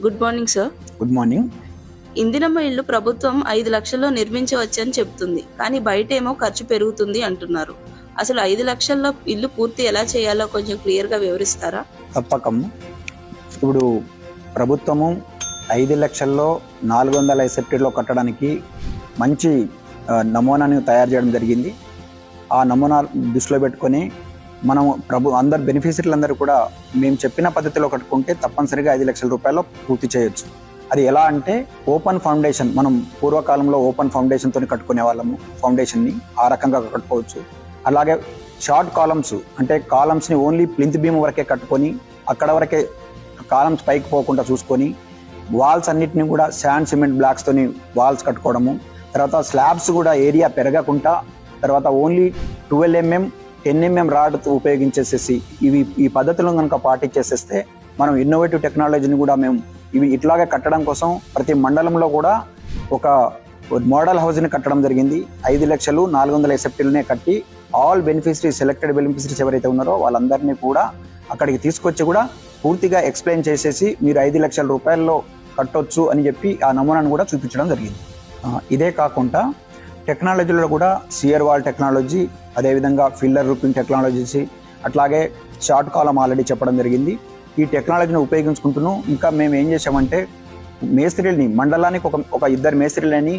Good morning sir. Good morning. Indiramma ఇల్లు ప్రభుత్వం 5 లక్షల్లో నిర్మించవచ్చని చెప్తుంది, కానీ బయటేమో ఖర్చు పెరుగుతుంది అంటున్నారు. అసలు 5 లక్షల్లో ఇల్లు పూర్తి ఎలా చేయాలో కొంచెం క్లియర్గా వివరిస్తారా? తప్పకము. ఇప్పుడు ప్రభుత్వము 5 లక్షల్లో 400 సెప్టెంబర్లో కట్టడానికి మంచి నమూనాను తయారు చేయడం జరిగింది. ఆ నమూనా దృష్టిలో పెట్టుకొని మనం అందరు బెనిఫిషరీలందరూ కూడా మేము చెప్పిన పద్ధతిలో కట్టుకుంటే తప్పనిసరిగా 5 లక్షల రూపాయలు పూర్తి చేయొచ్చు. అది ఎలా అంటే ఓపెన్ ఫౌండేషన్, మనం పూర్వకాలంలో ఓపెన్ ఫౌండేషన్తో కట్టుకునే వాళ్ళము, ఫౌండేషన్ని ఆ రకంగా కట్టుకోవచ్చు. అలాగే షార్ట్ కాలమ్స్, అంటే కాలమ్స్ని ఓన్లీ ప్లింత్ బీమ్ వరకే కట్టుకొని అక్కడ వరకే కాలమ్స్ పైకి పోకుండా చూసుకొని వాల్స్ అన్నిటిని కూడా శాండ్ సిమెంట్ బ్లాక్స్తోని వాల్స్ కట్టుకోవడము. తర్వాత స్లాబ్స్ కూడా ఏరియా పెరగకుండా తర్వాత ఓన్లీ 12 mm 10 mm రాడ్ ఉపయోగించేసేసి ఈ పద్ధతులను కనుక పాటించేసేస్తే మనం ఇన్నోవేటివ్ టెక్నాలజీని కూడా మేము ఇట్లాగే కట్టడం కోసం ప్రతి మండలంలో కూడా ఒక మోడల్ హౌస్ని కట్టడం జరిగింది. 5 లక్షలు 400 సెప్టెంబర్నే కట్టి ఆల్ బెనిఫిషరీస్, సెలెక్టెడ్ బెనిఫిషరీస్ ఎవరైతే ఉన్నారో వాళ్ళందరినీ కూడా అక్కడికి తీసుకొచ్చి కూడా పూర్తిగా ఎక్స్ప్లెయిన్ చేసేసి మీరు 5 లక్షల రూపాయల్లో కట్టొచ్చు అని చెప్పి ఆ నమూనాను కూడా చూపించడం జరిగింది. ఇదే కాకుండా టెక్నాలజీలో కూడా సియర్ వాల్ టెక్నాలజీ, అదేవిధంగా ఫిల్లర్ రూపింగ్ టెక్నాలజీస్, అట్లాగే షార్ట్ కాలం ఆల్రెడీ చెప్పడం జరిగింది. ఈ టెక్నాలజీని ఉపయోగించుకుంటూ ఇంకా మేము ఏం చేసామంటే మేస్త్రీలని, మండలానికి ఒక 2 మేస్త్రీలని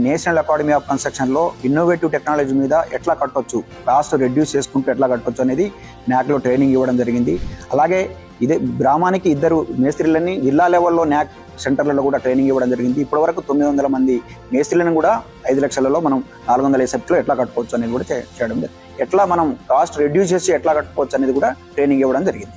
నేషనల్ అకాడమీ ఆఫ్ కన్స్ట్రక్షన్లో ఇన్నోవేటివ్ టెక్నాలజీ మీద ఎట్లా కట్టొచ్చు, కాస్ట్ రెడ్యూస్ చేసుకుంటూ ఎట్లా కట్టొచ్చు అనేది న్యాక్లో ట్రైనింగ్ ఇవ్వడం జరిగింది. అలాగే ఇదే గ్రామానికి 2 మేస్త్రీలని జిల్లా లెవెల్లో న్యాక్ సెంటర్లలో కూడా ట్రైనింగ్ ఇవ్వడం జరిగింది. ఇప్పటివరకు 900 మంది మేస్త్రీలను కూడా 5 లక్షలలో మనం 400 సెప్ట్లో ఎట్లా కట్టుకోవచ్చు అనేది కూడా చేయడం జరిగింది. ఎట్లా మనం కాస్ట్ రెడ్యూస్ చేసి ఎట్లా కట్టుకోవచ్చు అనేది కూడా ట్రైనింగ్ ఇవ్వడం జరిగింది.